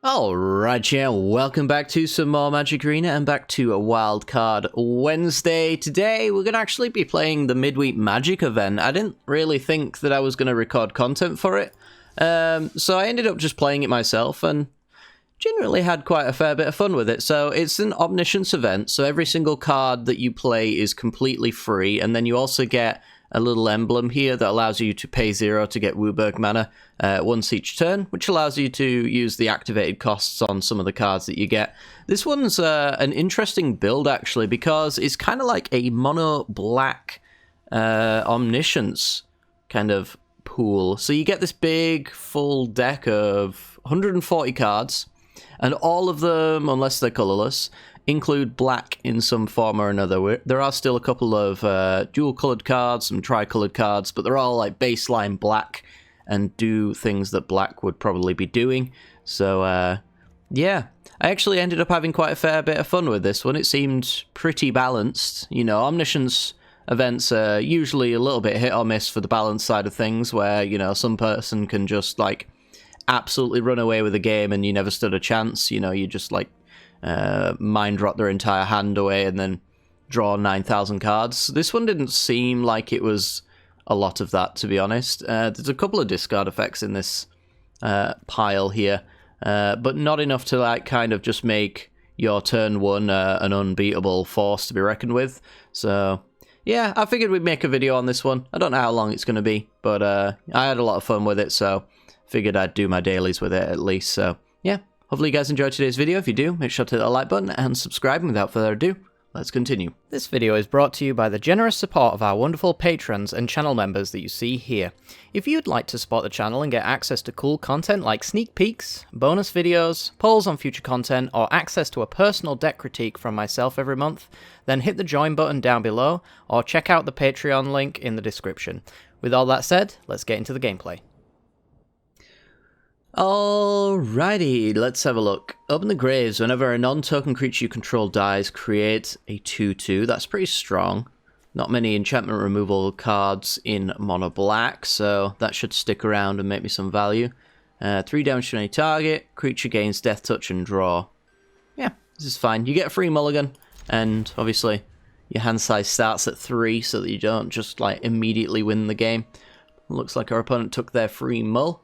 Alright, yeah, welcome back to some more Magic Arena and back to a Wildcard Wednesday. Today, we're going to actually be playing the Midweek Magic event. I didn't really think that I was going to record content for it, so I ended up just playing it myself and generally had quite a fair bit of fun with it. So it's an Omniscience event, so every single card that you play is completely free, and then you also get a little emblem here that allows you to pay 0 to get Wooburg mana once each turn, which allows you to use the activated costs on some of the cards that you get. This one's an interesting build, actually, because it's kind of like a mono-black Omniscience kind of pool. So you get this big, full deck of 140 cards, and all of them, unless they're colorless, include black in some form or another. There are still a couple of dual-colored cards, some tri-colored cards, but they're all like baseline black and do things that black would probably be doing. So, yeah, I actually ended up having quite a fair bit of fun with this one. It seemed pretty balanced. You know, Omniscience events are usually a little bit hit or miss for the balance side of things, where, you know, some person can just, like, absolutely run away with the game and you never stood a chance. You know, you just, like, mind rot their entire hand away and then draw 9,000 cards. This one didn't seem like it was a lot of that, to be honest. There's a couple of discard effects in this pile here, but not enough to like kind of just make your turn one an unbeatable force to be reckoned with. So yeah, I figured we'd make a video on this one. I don't know how long it's going to be, but I had a lot of fun with it, so figured I'd do my dailies with it at least. So yeah, hopefully you guys enjoyed today's video. If you do, make sure to hit the like button and subscribe. And without further ado, let's continue. This video is brought to you by the generous support of our wonderful patrons and channel members that you see here. If you'd like to support the channel and get access to cool content like sneak peeks, bonus videos, polls on future content, or access to a personal deck critique from myself every month, then hit the join button down below, or check out the Patreon link in the description. With all that said, let's get into the gameplay. Alrighty, let's have a look. Open the graves. Whenever a non-token creature you control dies, create a 2/2. That's pretty strong. Not many enchantment removal cards in mono black, so that should stick around and make me some value. 3 damage to any target. Creature gains death touch and draw. Yeah, this is fine. You get a free mulligan, and obviously your hand size starts at 3 so that you don't just like immediately win the game. Looks like our opponent took their free mull.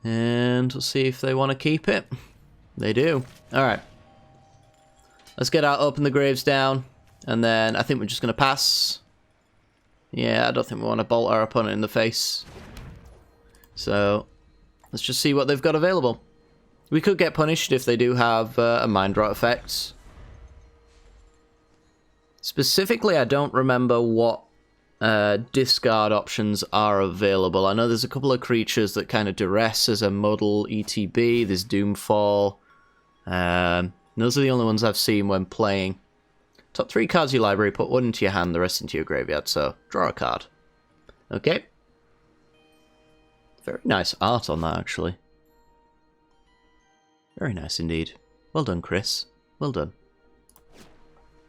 And we'll see if they want to keep it. They do. Alright. Let's get out, open the graves down. And then I think we're just going to pass. Yeah, I don't think we want to bolt our opponent in the face. So, let's just see what they've got available. We could get punished if they do have a mind rot effect. Specifically, I don't remember what discard options are available. I know there's a couple of creatures that kind of duress as a model ETB. There's Doomfall. Those are the only ones I've seen when playing. Top 3 cards of your library, put 1 into your hand, the rest into your graveyard. So, draw a card. Okay. Very nice art on that, actually. Very nice indeed. Well done, Chris. Well done.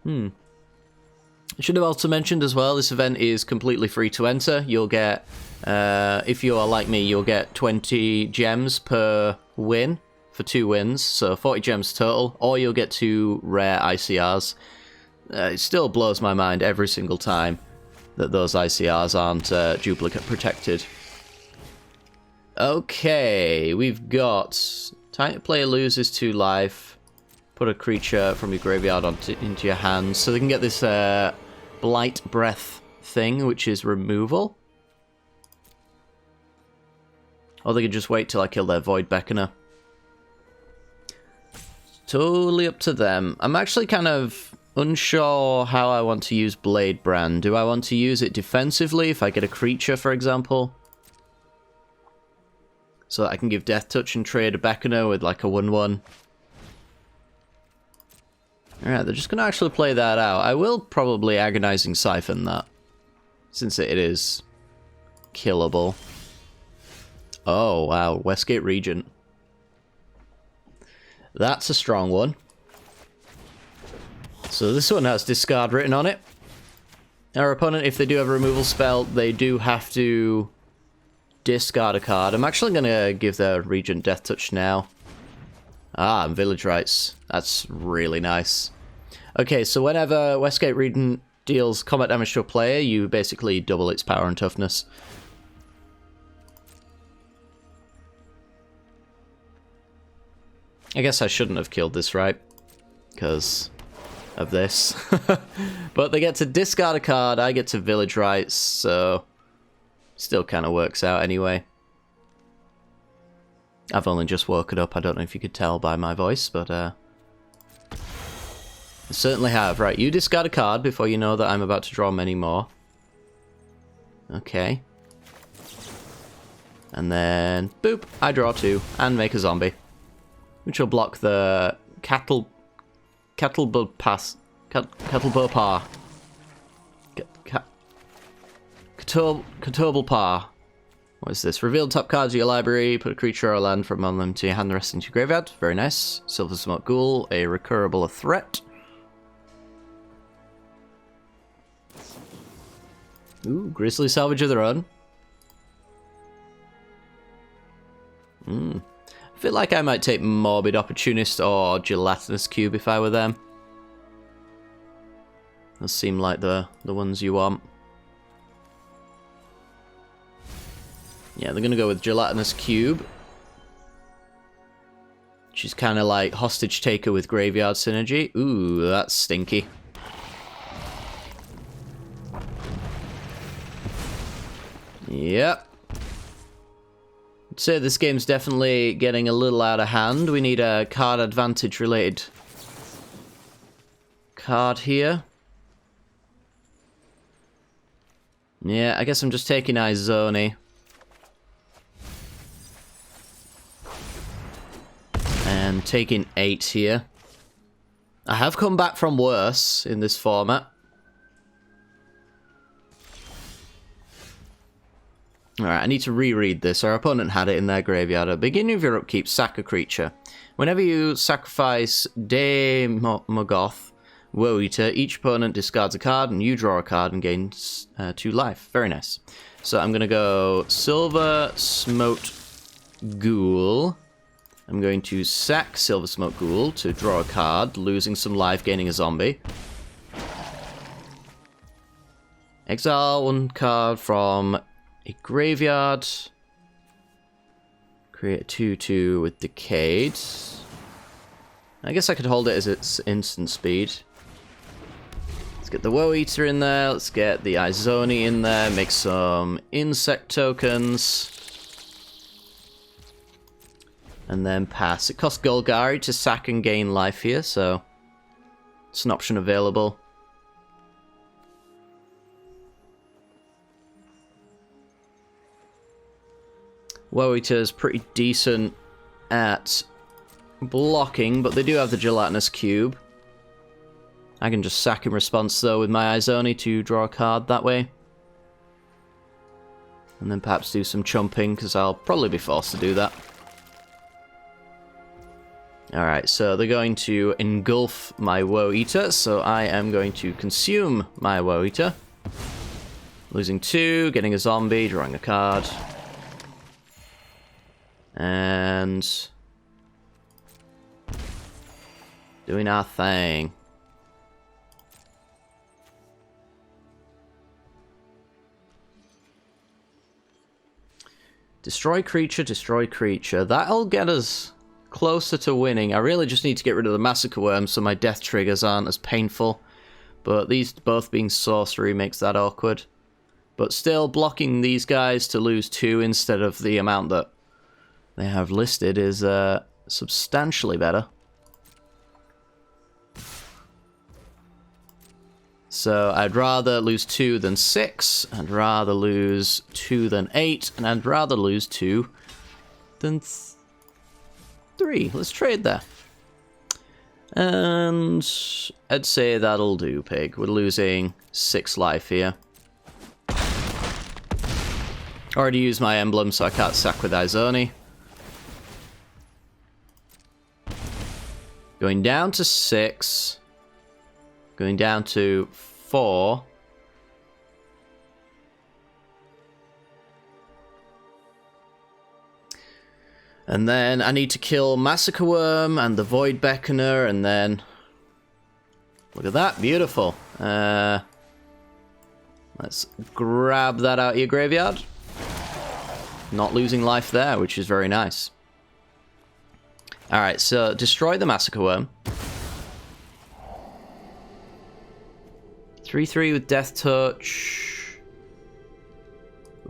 I should have also mentioned as well, this event is completely free to enter. You'll get, if you are like me, you'll get 20 gems per win for 2 wins, so 40 gems total, or you'll get 2 rare ICRs. It still blows my mind every single time that those ICRs aren't duplicate protected. Okay, we've got time to player loses 2 life. Put a creature from your graveyard into your hands, so they can get this Blight Breath thing, which is removal. Or they could just wait till I kill their Void Beckoner. Totally up to them. I'm actually kind of unsure how I want to use Blade Brand. Do I want to use it defensively if I get a creature, for example? So that I can give Death Touch and trade a Beckoner with like a 1/1. Alright, they're just going to actually play that out. I will probably Agonizing Siphon that, since it is killable. Oh, wow. Westgate Regent. That's a strong one. So this one has discard written on it. Our opponent, if they do have a removal spell, they do have to discard a card. I'm actually going to give their Regent Death Touch now. Ah, and village rights. That's really nice. Okay, so whenever Westgate Region deals combat damage to a player, you basically double its power and toughness. I guess I shouldn't have killed this, right? Because of this. But they get to discard a card, I get to village rights, so still kind of works out anyway. I've only just woken up, I don't know if you could tell by my voice, but I certainly have. Right, you discard a card before you know that I'm about to draw many more. Okay. And then, boop, I draw 2 and make a zombie. Which will block the Kettlebopar. Kettlebopar. What is this? Reveal top cards of your library, put a creature or land from among them to your hand, the rest into your graveyard. Very nice. Silver Smoke Ghoul, a recurable threat. Ooh, Grizzly Salvage of their own. I feel like I might take Morbid Opportunist or Gelatinous Cube if I were them. Those seem like the ones you want. Yeah, they're going to go with Gelatinous Cube. She's kind of like Hostage Taker with Graveyard Synergy. Ooh, that's stinky. Yep. I'd say this game's definitely getting a little out of hand. We need a card advantage related card here. Yeah, I guess I'm just taking Izoni. And taking 8 here. I have come back from worse in this format. Alright, I need to reread this. Our opponent had it in their graveyard. At the beginning of your upkeep, sack a creature. Whenever you sacrifice Mogoth, Woe Eater, each opponent discards a card and you draw a card and gains 2 life. Very nice. So I'm going to go Silver Smoked Ghoul. I'm going to sack Silver Smoke Ghoul to draw a card, losing some life, gaining a zombie. Exile 1 card from a graveyard. Create a 2/2 with Decayed. I guess I could hold it as its instant speed. Let's get the Woe Eater in there. Let's get the Izoni in there. Make some insect tokens. And then pass. It costs Golgari to sack and gain life here, so it's an option available. Woe Eater is pretty decent at blocking, but they do have the Gelatinous Cube. I can just sack in response, though, with my Izoni to draw a card that way. And then perhaps do some chumping, because I'll probably be forced to do that. Alright, so they're going to engulf my Woe Eater, so I am going to consume my Woe Eater. Losing 2, getting a zombie, drawing a card. And doing our thing. Destroy creature, destroy creature. That'll get us closer to winning. I really just need to get rid of the Massacre Worm so my death triggers aren't as painful. But these both being sorcery makes that awkward. But still, blocking these guys to lose 2 instead of the amount that they have listed is substantially better. So I'd rather lose 2 than 6. I'd rather lose 2 than 8. And I'd rather lose 2 than 3. Let's trade there. And I'd say that'll do, Pig. We're losing 6 life here. Already used my emblem, so I can't sack with Izoni. Going down to 6. Going down to 4. And then I need to kill Massacre Worm and the Void Beckoner, and then... Look at that, beautiful. Let's grab that out of your graveyard. Not losing life there, which is very nice. Alright, so destroy the Massacre Worm. 3/3 with Death Touch.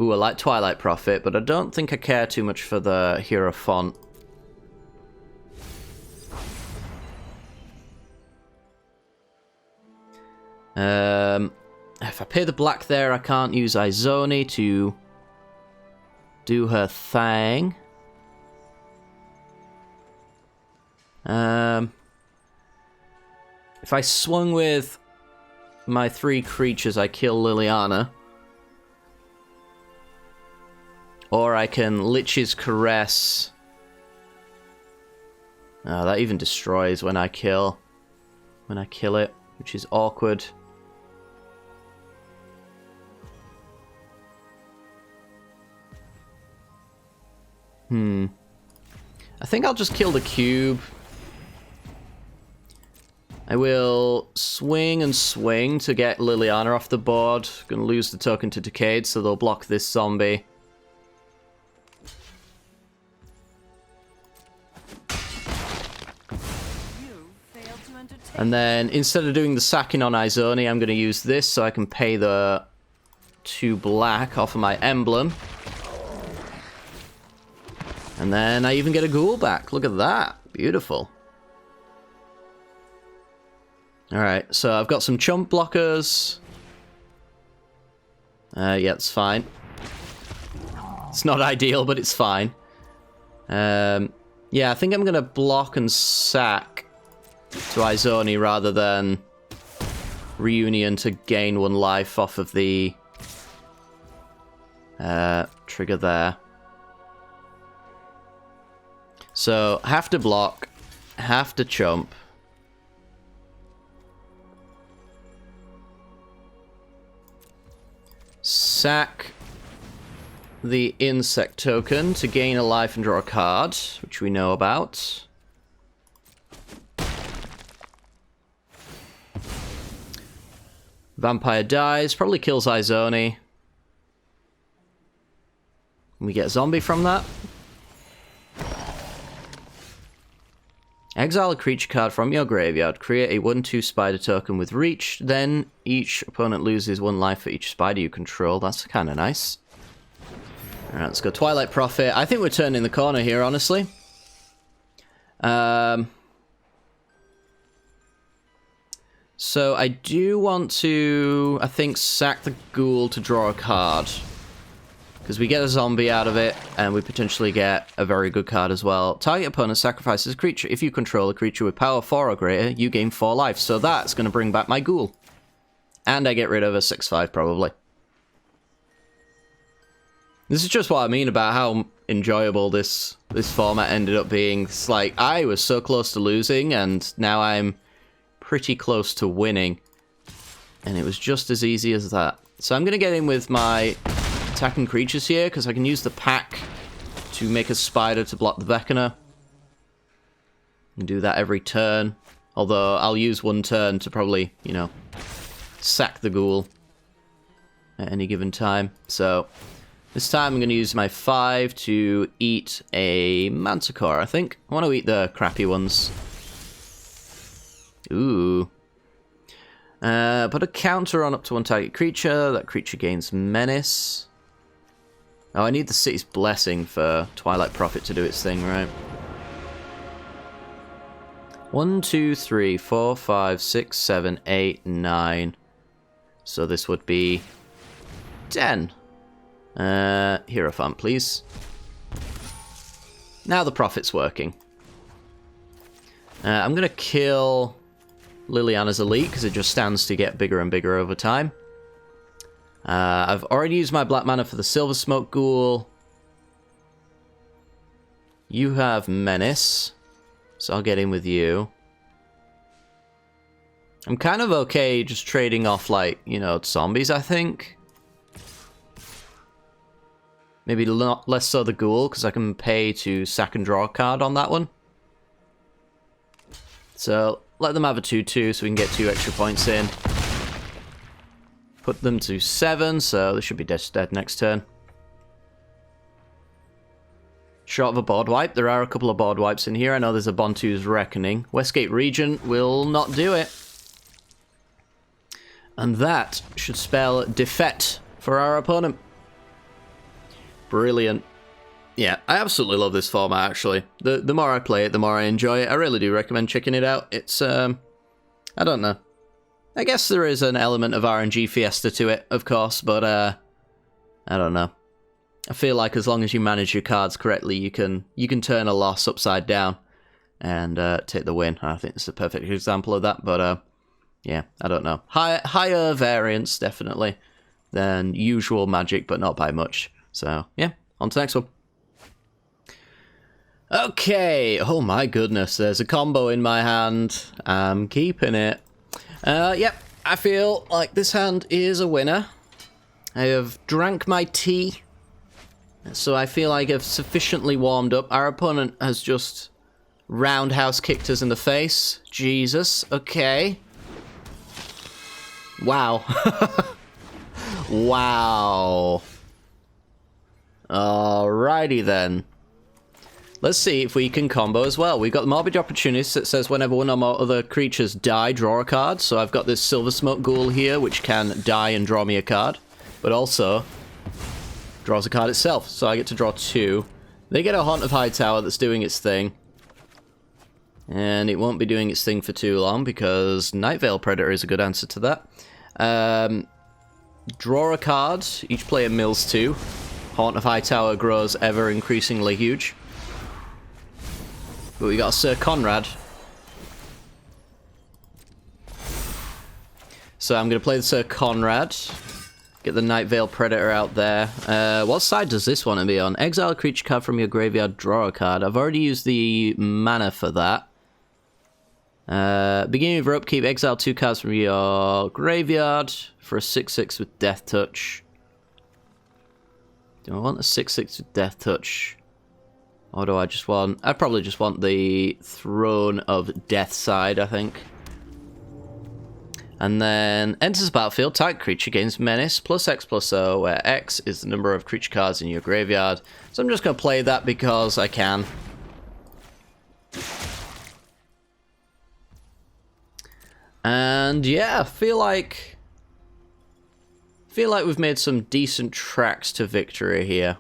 Ooh, I like Twilight Prophet, but I don't think I care too much for the Hierophant. If I pay the black there, I can't use Izoni to do her thing. If I swung with my 3 creatures, I kill Liliana. Or I can Lich's Caress. Oh, that even destroys when I kill it, which is awkward. I think I'll just kill the cube. I will swing and swing to get Liliana off the board. Gonna lose the token to Decade, so they'll block this zombie. And then, instead of doing the sacking on Izoni, I'm gonna use this so I can pay the 2 black off of my emblem. And then I even get a ghoul back. Look at that. Beautiful. Alright, so I've got some chump blockers. Yeah, it's fine. It's not ideal, but it's fine. Yeah, I think I'm going to block and sack to Izoni rather than Reunion to gain 1 life off of the trigger there. So, have to block, have to chump. Sack the insect token to gain a life and draw a card, which we know about. Vampire dies, probably kills Izoni. We get a zombie from that. Exile a creature card from your graveyard. Create a 1/2 spider token with reach. Then each opponent loses 1 life for each spider you control. That's kind of nice. Alright, let's go Twilight Prophet. I think we're turning the corner here, honestly. So I do want to, I think, sack the ghoul to draw a card. Because we get a zombie out of it, and we potentially get a very good card as well. Target opponent sacrifices a creature. If you control a creature with power 4 or greater, you gain 4 life. So that's going to bring back my ghoul. And I get rid of a 6/5, probably. This is just what I mean about how enjoyable this format ended up being. It's like, I was so close to losing, and now I'm pretty close to winning. And it was just as easy as that. So I'm going to get in with my attacking creatures here, because I can use the pack to make a spider to block the Beckoner. And do that every turn. Although I'll use 1 turn to probably, you know, sack the ghoul at any given time. So this time I'm going to use my 5 to eat a Manticore, I think. I want to eat the crappy ones. Ooh. Put a counter on up to 1 target creature. That creature gains Menace. Oh, I need the City's Blessing for Twilight Prophet to do its thing, right? 1, 2, 3, 4, 5, 6, 7, 8, 9. So this would be 10. Hierophant, please. Now the Prophet's working. I'm going to kill Liliana's Elite, because it just stands to get bigger and bigger over time. I've already used my black mana for the Silver Smoke Ghoul. You have Menace, so I'll get in with you. I'm kind of okay just trading off, like, you know, zombies, I think. Maybe less so the Ghoul, because I can pay to sack and draw a card on that one. So, let them have a 2-2 so we can get 2 extra points in. Put them to 7, so they should be dead next turn. Short of a board wipe. There are a couple of board wipes in here. I know there's a Bontu's Reckoning. Westgate Regent will not do it. And that should spell defeat for our opponent. Brilliant. Yeah, I absolutely love this format, actually. The more I play it, the more I enjoy it. I really do recommend checking it out. It's, I don't know. I guess there is an element of RNG Fiesta to it, of course, but, I don't know. I feel like as long as you manage your cards correctly, you can turn a loss upside down and take the win. I think it's a perfect example of that, but, yeah, I don't know. Higher variance, definitely, than usual Magic, but not by much. So, yeah, on to the next one. Okay, oh my goodness, there's a combo in my hand. I'm keeping it. Yep, I feel like this hand is a winner. I have drank my tea, so I feel like I've sufficiently warmed up. Our opponent has just roundhouse kicked us in the face. Jesus, okay. Wow. Wow. Alrighty then. Let's see if we can combo as well. We've got the Morbid Opportunist that says whenever one or more other creatures die, draw a card. So I've got this Silver Smoke Ghoul here, which can die and draw me a card. But also draws a card itself. So I get to draw 2. They get a Haunt of Hightower that's doing its thing. And it won't be doing its thing for too long because Night Veil Predator is a good answer to that. Draw a card. Each player mills 2. Haunt of Hightower grows ever increasingly huge. But we got Sir Conrad. So I'm going to play the Sir Conrad. Get the Night Veil Predator out there. What side does this want to be on? Exile a creature card from your graveyard, draw a card. I've already used the mana for that. Beginning of your upkeep, exile 2 cards from your graveyard for a 6/6 with Death Touch. Do I want a 6/6 with Death Touch? Or do I just want... I probably just want the Throne of Death side, I think. And then enters the battlefield, target creature gains Menace, +X/+0, where X is the number of creature cards in your graveyard. So I'm just going to play that because I can. And yeah, I feel like we've made some decent tracks to victory here.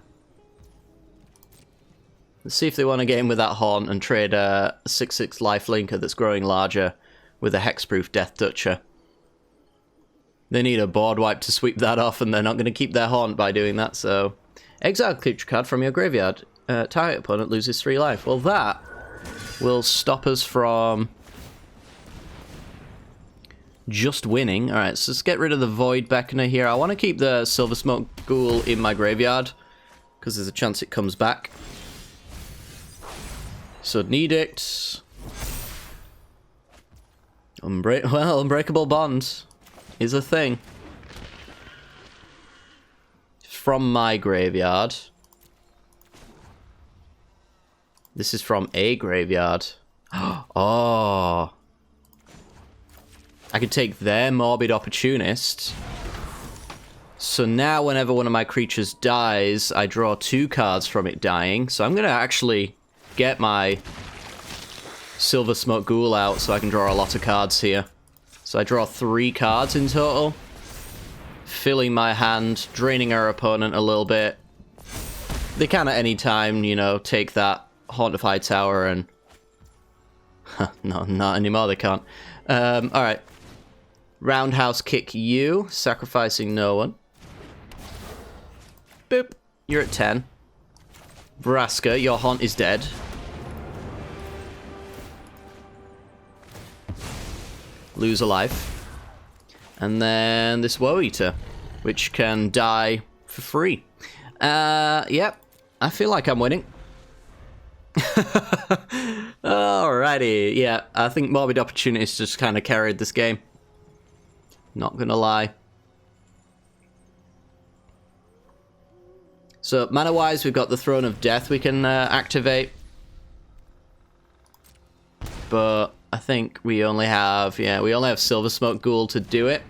Let's see if they want to game with that Haunt and trade a 6/6 lifelinker that's growing larger with a hexproof Death Toucher. They need a board wipe to sweep that off, and they're not going to keep their Haunt by doing that, so... Exile creature card from your graveyard. Target opponent loses 3 life. Well, that will stop us from just winning. Alright, so let's get rid of the Void Beckoner here. I want to keep the Silver Smoke Ghoul in my graveyard, because there's a chance it comes back. Sudden Edict. Unbreakable Bond is a thing. From my graveyard. This is from a graveyard. Oh. I could take their Morbid Opportunist. So now whenever one of my creatures dies, I draw 2 cards from it dying. So I'm going to actually get my Silver Smoke Ghoul out so I can draw a lot of cards here. So I draw 3 cards in total. Filling my hand, draining our opponent a little bit. They can at any time, you know, take that Haunt of Hightower and... no, not anymore, they can't. Alright. Roundhouse kick you, sacrificing no one. Boop. You're at 10. Vraska, your Haunt is dead. Lose a life. And then this Woe Eater, which can die for free. Yep. I feel like I'm winning. Alrighty. Yeah, I think Morbid Opportunities just kind of carried this game. Not gonna lie. So, mana-wise, we've got the Throne of Death we can activate. But I think we only have, Silver Smoke Ghoul to do it.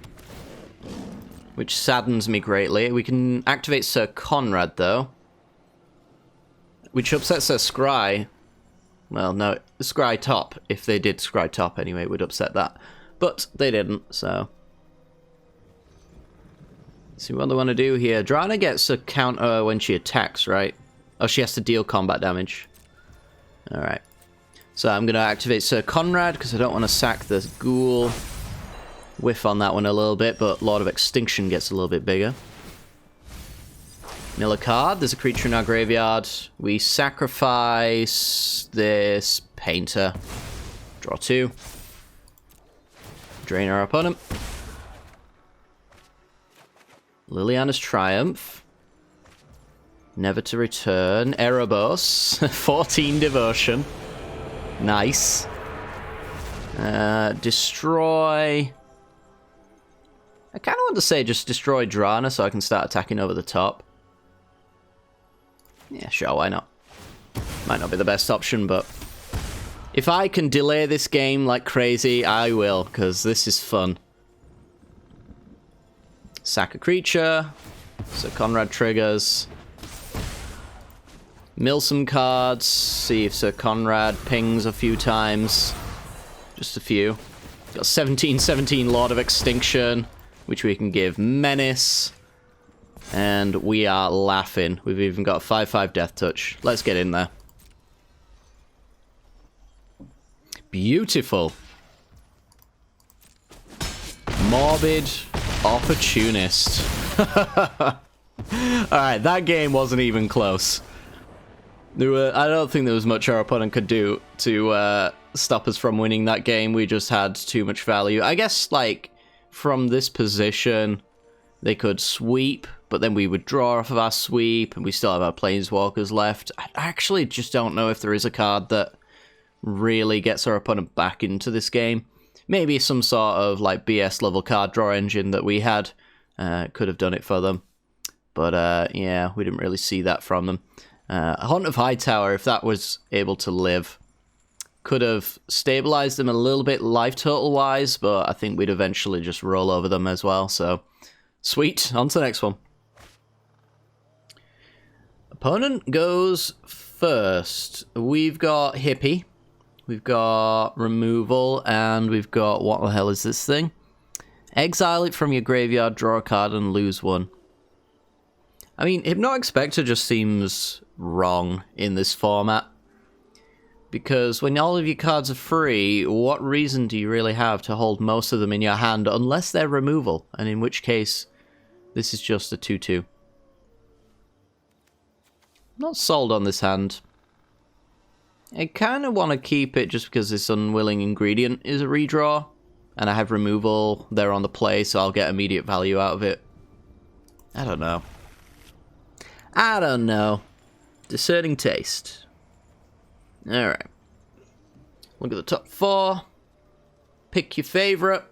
Which saddens me greatly. We can activate Sir Conrad, though. Which upsets Sir Scry. Well, no, Scry top. If they did Scry top anyway, it would upset that. But they didn't, so... See what they want to do here. Drana gets a counter when she attacks, right? Oh, she has to deal combat damage. Alright. So I'm going to activate Sir Conrad, because I don't want to sack the Ghoul. Whiff on that one a little bit, but Lord of Extinction gets a little bit bigger. Mill a card. There's a creature in our graveyard. We sacrifice this Painter. Draw 2. Drain our opponent. Liliana's Triumph. Never to Return. Erebos. 14 Devotion. Nice. Destroy. I kind of want to say just destroy Drana so I can start attacking over the top. Yeah, sure, why not? Might not be the best option, but... if I can delay this game like crazy, I will, because this is fun. Sack a creature. Sir Conrad triggers. Mill some cards. See if Sir Conrad pings a few times. Just a few. Got 17/17 Lord of Extinction, which we can give Menace. And we are laughing. We've even got a 5/5 Death Touch. Let's get in there. Beautiful. Morbid Opportunist. Alright, that game wasn't even close. I don't think there was much our opponent could do to stop us from winning that game. We just had too much value. I guess, like, from this position, they could sweep, but then we would draw off of our sweep, and we still have our Planeswalkers left. I actually just don't know if there is a card that really gets our opponent back into this game. Maybe some sort of, like, BS level card draw engine that we had could have done it for them. But, yeah, we didn't really see that from them. Haunt of Hightower, if that was able to live, could have stabilized them a little bit life total-wise, but I think we'd eventually just roll over them as well, so... sweet, on to the next one. Opponent goes first. We've got Hippie, we've got Removal, and we've got... what the hell is this thing? Exile it from your graveyard, draw a card, and lose one. I mean, Hypnotic Spectre just seems wrong in this format. Because when all of your cards are free, what reason do you really have to hold most of them in your hand unless they're removal? And in which case, this is just a 2/2. Not sold on this hand. I kind of want to keep it just because this Unwilling Ingredient is a redraw. And I have removal there on the play, so I'll get immediate value out of it. I don't know. I don't know. Discerning taste. Alright. Look at the top 4. Pick your favorite.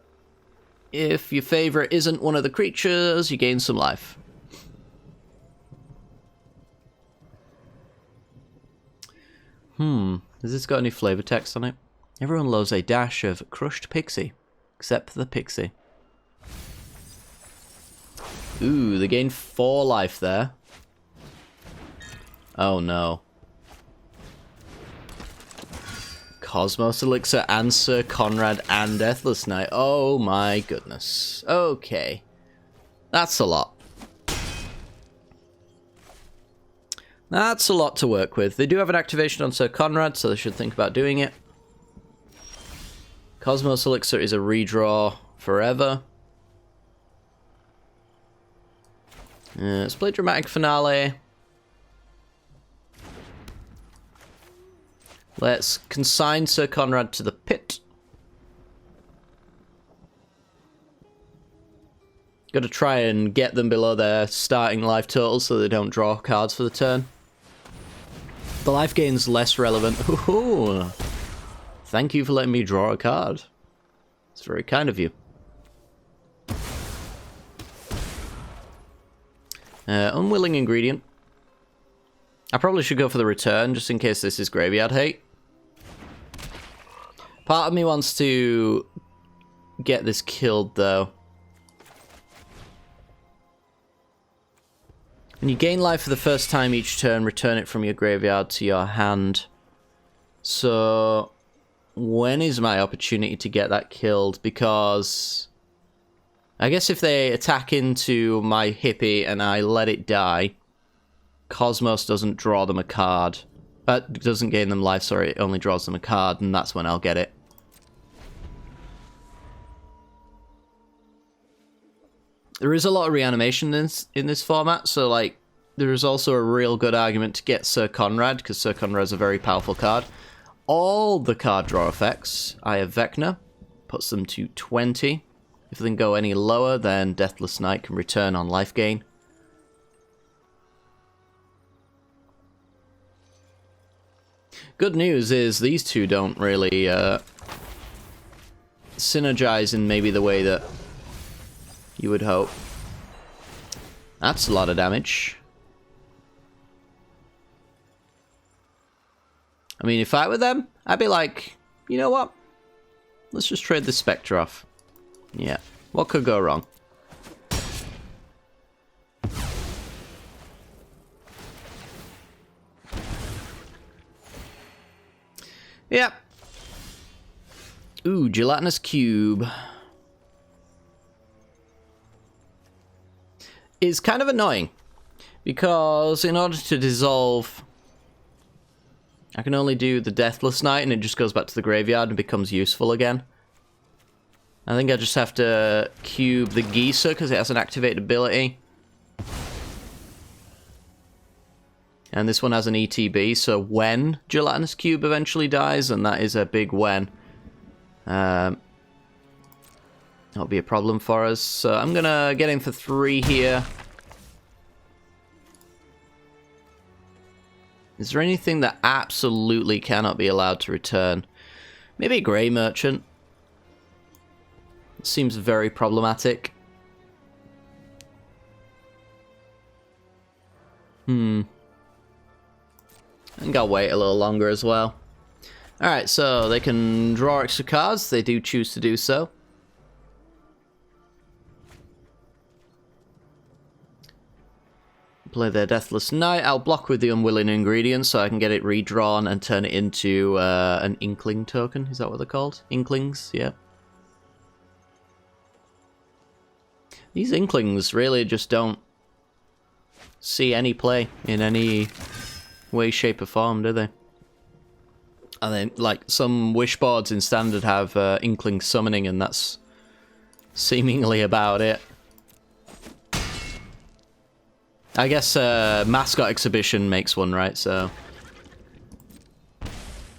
If your favorite isn't one of the creatures, you gain some life. Has this got any flavor text on it? Everyone loves a dash of crushed pixie. Except for the pixie. Ooh, they gain 4 life there. Oh no. Cosmos Elixir and Sir Conrad and Deathless Knight. Oh my goodness. Okay. That's a lot. That's a lot to work with. They do have an activation on Sir Conrad, so they should think about doing it. Cosmos Elixir is a redraw forever. Let's play Dramatic Finale. Let's consign Sir Conrad to the pit. Got to try and get them below their starting life total so they don't draw cards for the turn. The life gain's less relevant. Ooh. Thank you for letting me draw a card. It's very kind of you. Unwilling Ingredient. I probably should go for the return, just in case this is graveyard hate. Part of me wants to get this killed, though. When you gain life for the first time each turn, return it from your graveyard to your hand. So, when is my opportunity to get that killed? Because I guess if they attack into my hippie and I let it die, Cosmos doesn't draw them a card. Doesn't gain them life, sorry, it only draws them a card, and that's when I'll get it. There is a lot of reanimation in this format, so like there is also a real good argument to get Sir Conrad, because Sir Conrad is a very powerful card. All the card draw effects, I have Vecna, puts them to 20. If they can go any lower, then Deathless Knight can return on life gain. Good news is these two don't really synergize in maybe the way that you would hope. That's a lot of damage. I mean, if I were them, I'd be like, you know what? Let's just trade the Spectre off. Yeah, what could go wrong? Yep. Ooh, gelatinous cube. It's kind of annoying, because in order to dissolve, I can only do the Deathless Knight, and it just goes back to the graveyard and becomes useful again. I think I just have to cube the Geezer, because it has an activated ability. And this one has an ETB, so when Gelatinous Cube eventually dies, and that is a big when, that'll be a problem for us. So I'm gonna get in for 3 here. Is there anything that absolutely cannot be allowed to return? Maybe a Grey Merchant. It seems very problematic. I think I'll wait a little longer as well. Alright, so they can draw extra cards. They do choose to do so. Play their Deathless Knight. I'll block with the Unwilling Ingredient so I can get it redrawn and turn it into an Inkling token. Is that what they're called? Inklings, yeah. These Inklings really just don't see any play in any way, shape, or form, do they? And then, like, some wish boards in Standard have Inkling summoning, and that's seemingly about it. I guess Mascot Exhibition makes one, right? So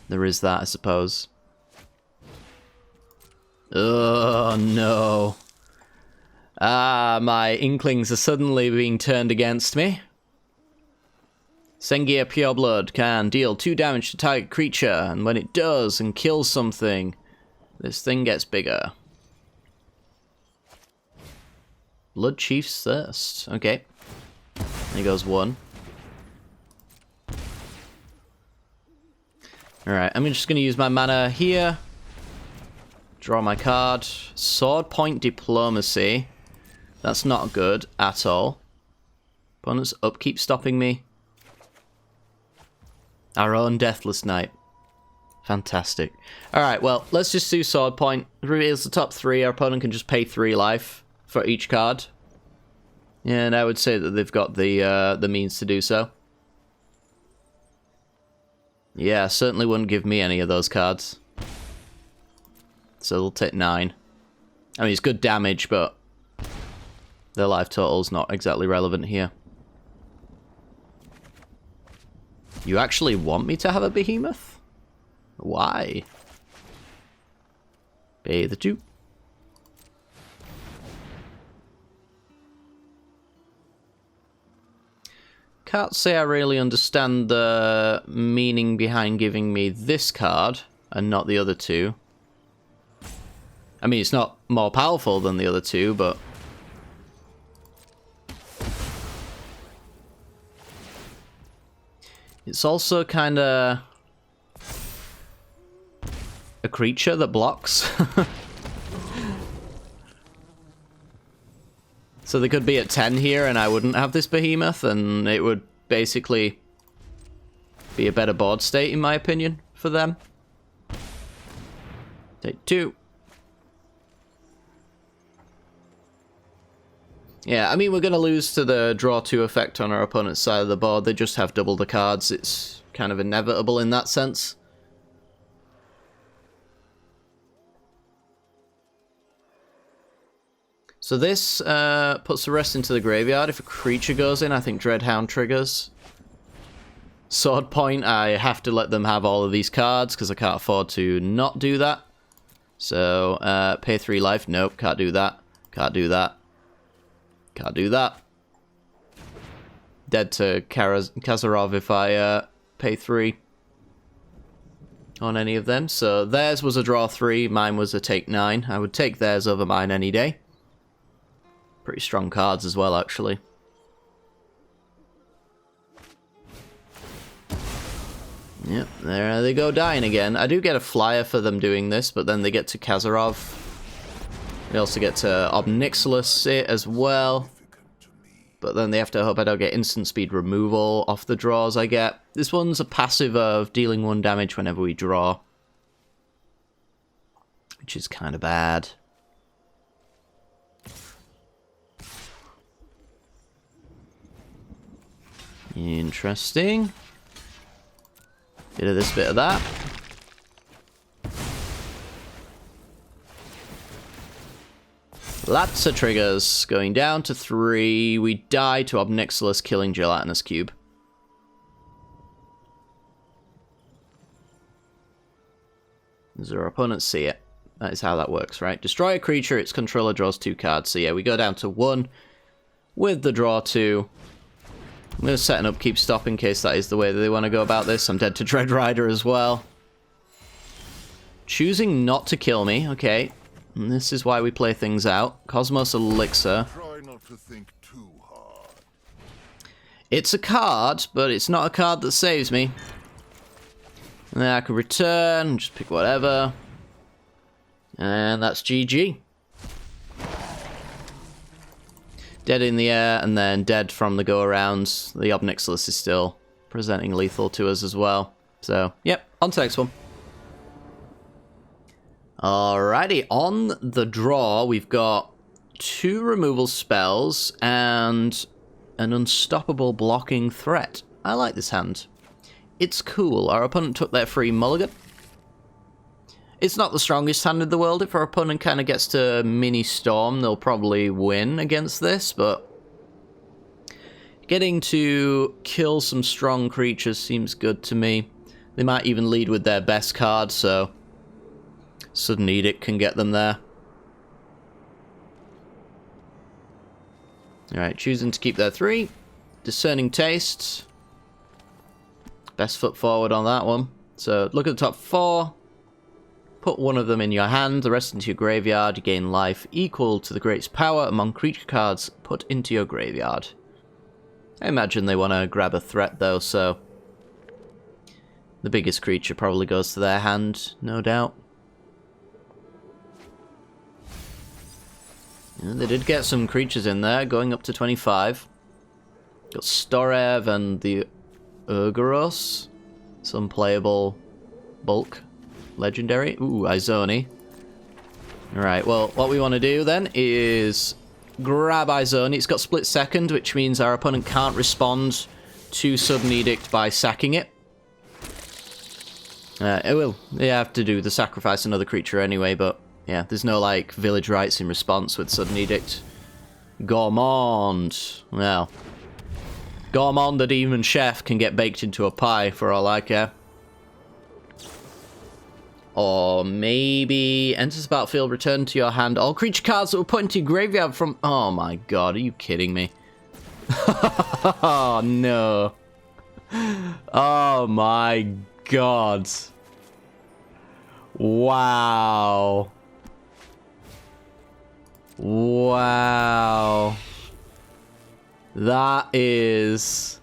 there is that, I suppose. Oh, no. Ah, my Inklings are suddenly being turned against me. Sengia Pureblood can deal 2 damage to target creature, and when it does and kills something, this thing gets bigger. Blood Chief's Thirst. Okay. There goes 1. Alright, I'm just going to use my mana here. Draw my card. Sword Point Diplomacy. That's not good at all. Opponent's upkeep stopping me. Our own Deathless Knight. Fantastic. Alright, well, let's just do Sword Point. Reveals the top 3. Our opponent can just pay 3 life for each card. And I would say that they've got the means to do so. Yeah, certainly wouldn't give me any of those cards. So they'll take 9. I mean, it's good damage, but their life total's not exactly relevant here. You actually want me to have a behemoth? Why? Pay the 2. Can't say I really understand the meaning behind giving me this card and not the other 2. I mean, it's not more powerful than the other 2, but It's also kind of a creature that blocks. So they could be at 10 here and I wouldn't have this behemoth, and it would basically be a better board state, in my opinion, for them. Take 2. Yeah, I mean, we're going to lose to the draw 2 effect on our opponent's side of the board. They just have double the cards. It's kind of inevitable in that sense. So this puts the rest into the graveyard. If a creature goes in, I think Dreadhound triggers. Sword Point, I have to let them have all of these cards because I can't afford to not do that. So, pay 3 life. Nope, can't do that. Can't do that. Can't do that. Dead to Kazarov if I pay 3 on any of them. So theirs was a draw 3, mine was a take 9. I would take theirs over mine any day. Pretty strong cards as well, actually. Yep, there they go dying again. I do get a flyer for them doing this, but then they get to Kazarov. They also get to Omniscience it as well. But then they have to hope I don't get instant speed removal off the draws I get. This one's a passive of dealing 1 damage whenever we draw, which is kind of bad. Interesting. Bit of this, bit of that. Lots of triggers. Going down to 3. We die to Omniscience, killing Gelatinous Cube. Does our opponent see it? That is how that works, right? Destroy a creature, its controller draws 2 cards. So yeah, we go down to 1 with the draw 2. I'm going to set an upkeep stop in case that is the way that they want to go about this. I'm dead to Dread Rider as well. Choosing not to kill me, okay. And this is why we play things out. Cosmos Elixir. Try not to think too hard. It's a card, but it's not a card that saves me. And then I can return, just pick whatever. And that's GG. Dead in the air, and then dead from the go-around. The Omniscience is still presenting lethal to us as well. So, yep, on to the next one. Alrighty, on the draw, we've got 2 removal spells and an unstoppable blocking threat. I like this hand. It's cool. Our opponent took their free mulligan. It's not the strongest hand in the world. If our opponent kind of gets to mini storm, they'll probably win against this, but getting to kill some strong creatures seems good to me. They might even lead with their best card, so Sudden Edict can get them there. Alright, choosing to keep their 3. Discerning Taste. Best foot forward on that one. So look at the top 4. Put 1 of them in your hand, the rest into your graveyard. You gain life equal to the greatest power among creature cards put into your graveyard. I imagine they want to grab a threat though, so the biggest creature probably goes to their hand, no doubt. And they did get some creatures in there, going up to 25. Got Storev and the Urgoros. Some playable bulk. Legendary. Ooh, Izoni. Alright, well, what we want to do then is grab Izoni. It's got split second, which means our opponent can't respond to Sudden Edict by sacking it. It will. They have to do the sacrifice another creature anyway, but yeah, there's no, like, village rights in response with Sudden Edict. Gourmand. Well, Gourmand the Demon Chef can get baked into a pie for all I care. Or maybe enters the battlefield, return to your hand all creature cards that were put into your graveyard from... Oh my god, are you kidding me? Oh no. Oh my god. Wow. Wow. That is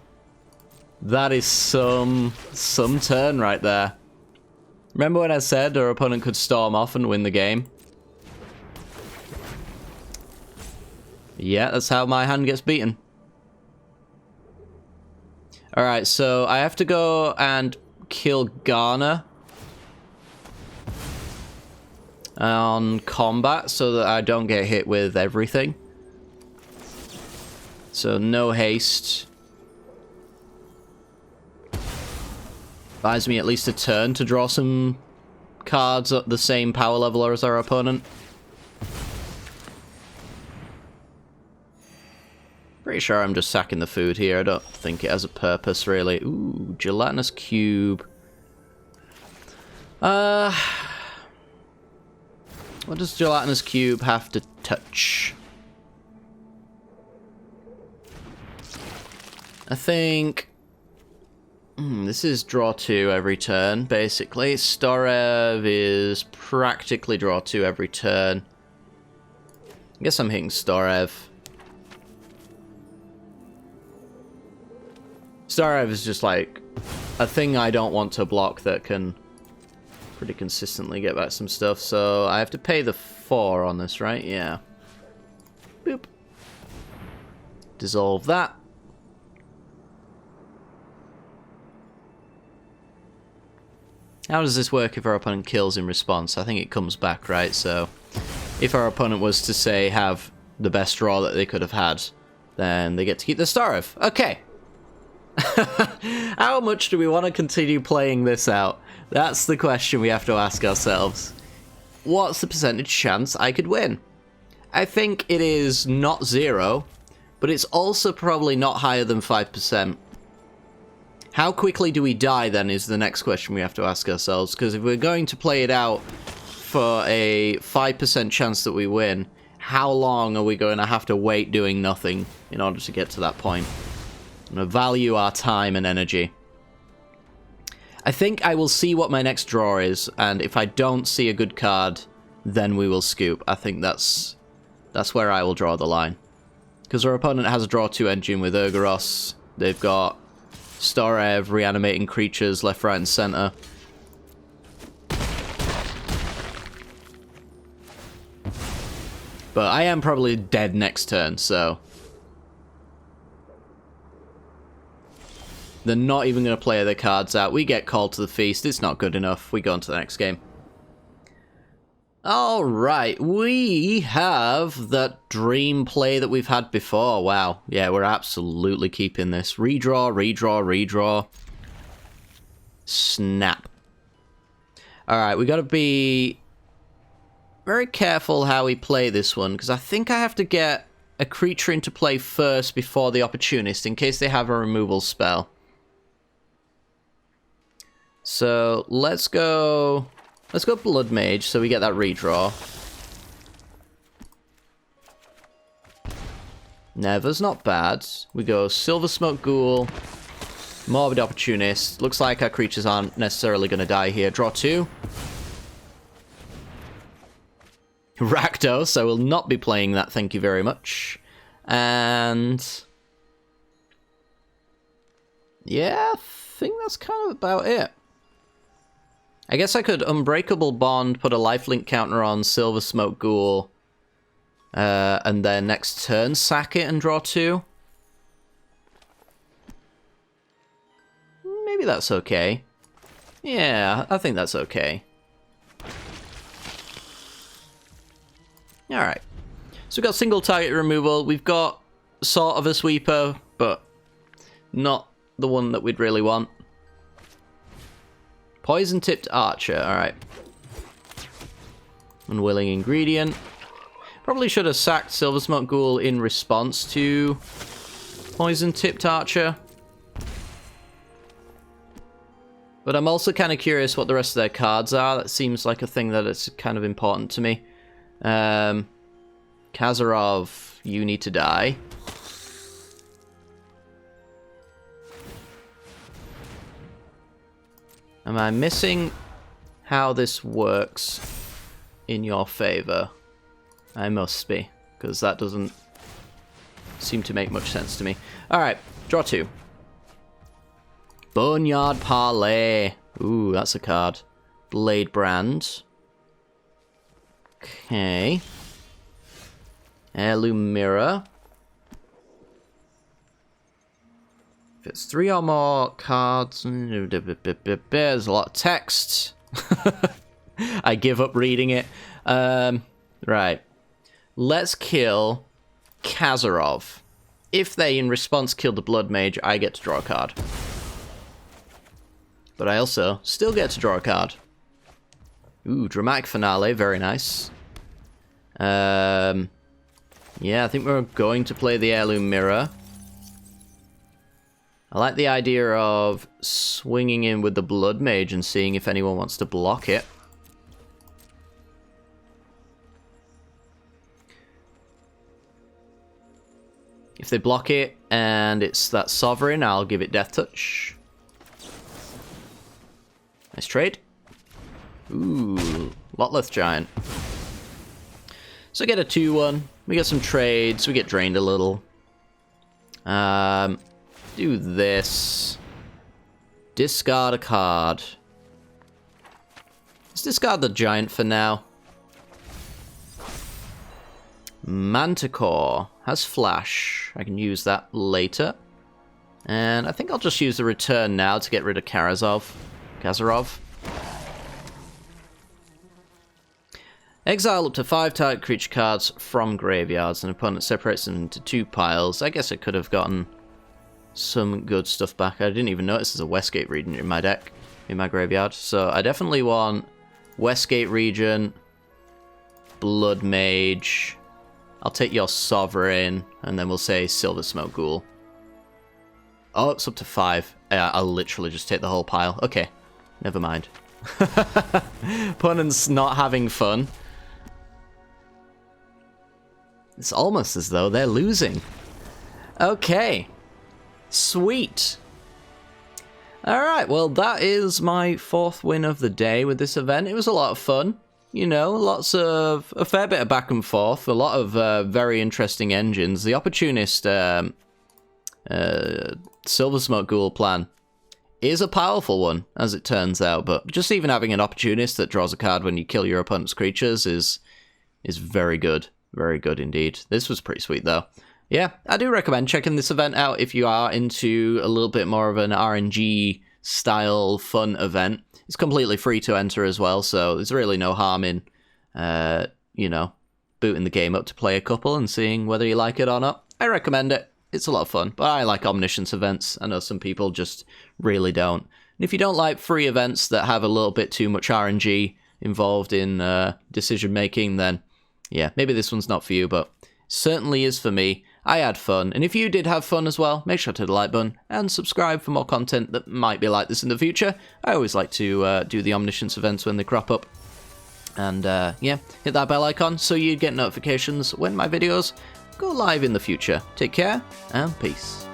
That is some turn right there. Remember when I said our opponent could storm off and win the game? Yeah, that's how my hand gets beaten. Alright, so I have to go and kill Garner on combat so that I don't get hit with everything. So no haste. Buys me at least a turn to draw some cards at the same power level as our opponent. Pretty sure I'm just sacking the food here. I don't think it has a purpose, really. Ooh, gelatinous cube. What does gelatinous cube have to touch? I think... this is draw 2 every turn, basically. Storev is practically draw 2 every turn. I guess I'm hitting Storev. Storev is just like a thing I don't want to block that can pretty consistently get back some stuff. So I have to pay the 4 on this, right? Yeah. Boop. Dissolve that. How does this work if our opponent kills in response? I think it comes back, right? So if our opponent was to, say, have the best draw that they could have had, then they get to keep the Storev. Okay. How much do we want to continue playing this out? That's the question we have to ask ourselves. What's the percentage chance I could win? I think it is not 0, but it's also probably not higher than 5%. How quickly do we die, then, is the next question we have to ask ourselves, because if we're going to play it out for a 5% chance that we win, how long are we going to have to wait doing nothing in order to get to that point? I'm going to value our time and energy. I think I will see what my next draw is, and if I don't see a good card, then we will scoop. I think that's where I will draw the line. Because our opponent has a draw 2 engine with Urgaros. They've got Storev reanimating creatures left, right, and center. But I am probably dead next turn, so... they're not even going to play their cards out. We get called to the feast. It's not good enough. We go on to the next game. Alright, we have that dream play that we've had before. Wow. Yeah, we're absolutely keeping this. Redraw, redraw, redraw. Snap. Alright, we got to be very careful how we play this one, because I think I have to get a creature into play first before the Opportunist, in case they have a removal spell. So, let's go Blood Mage, so we get that redraw. Never's not bad. We go Silver Smoke Ghoul, Morbid Opportunist. Looks like our creatures aren't necessarily going to die here. Draw 2. Rakdos, I will not be playing that, thank you very much. And... yeah, I think that's kind of about it. I guess I could Unbreakable Bond, put a lifelink counter on Silver Smoke Ghoul, and then next turn sack it and draw 2. Maybe that's okay. Yeah, I think that's okay. Alright. So we've got single target removal. We've got sort of a sweeper, but not the one that we'd really want. Poison-tipped Archer, alright. Unwilling Ingredient. Probably should have sacked Silver Smoke Ghoul in response to Poison-tipped Archer. But I'm also kind of curious what the rest of their cards are. That seems like a thing that is kind of important to me. Kazarov, you need to die. Am I missing how this works in your favor? I must be, because that doesn't seem to make much sense to me. Alright, draw 2. Boneyard Parlay. Ooh, that's a card. Blade Brand. Okay. Heirloom Mirror. If it's 3 or more cards... There's a lot of text. I give up reading it. Right. Let's kill Kazarov. If they, in response, kill the Blood Mage, I get to draw a card. But I also still get to draw a card. Ooh, Dramatic Finale, very nice. Yeah, I think we're going to play the Heirloom Mirror. I like the idea of swinging in with the Blood Mage and seeing if anyone wants to block it. If they block it and it's that Sovereign, I'll give it Death Touch. Nice trade. Ooh, Lotleth Giant. So I get a 2-1. We get some trades. We get drained a little. Do this. Discard a card. Let's discard the Giant for now. Manticore has Flash. I can use that later. And I think I'll just use the return now to get rid of Kazarov. Exile up to 5 target creature cards from graveyards. An opponent separates them into 2 piles. I guess I could have gotten some good stuff back. I didn't even notice there's a Westgate Regent in my deck, in my graveyard. So I definitely want Westgate Regent, Blood Mage. I'll take your Sovereign, and then we'll say Silver Smoke Ghoul. Oh, it's up to 5. I'll literally just take the whole pile. Okay, never mind. Opponent's not having fun. It's almost as though they're losing. Okay. Sweet. Alright, well that is my 4th win of the day with this event. It was a lot of fun. You know, a fair bit of back and forth, a lot of very interesting engines. The Opportunist Silver Smoke Ghoul plan is a powerful one, as it turns out, but just even having an Opportunist that draws a card when you kill your opponent's creatures is very good. Very good indeed. This was pretty sweet, though. Yeah, I do recommend checking this event out if you are into a little bit more of an RNG-style fun event. It's completely free to enter as well, so there's really no harm in, you know, booting the game up to play a couple and seeing whether you like it or not. I recommend it. It's a lot of fun, but I like Omniscience events. I know some people just really don't. And if you don't like free events that have a little bit too much RNG involved in decision-making, then, yeah, maybe this one's not for you, but certainly is for me. I had fun, and if you did have fun as well, make sure to hit the like button and subscribe for more content that might be like this in the future. I always like to do the Omniscience events when they crop up. And yeah, hit that bell icon so you get notifications when my videos go live in the future. Take care, and peace.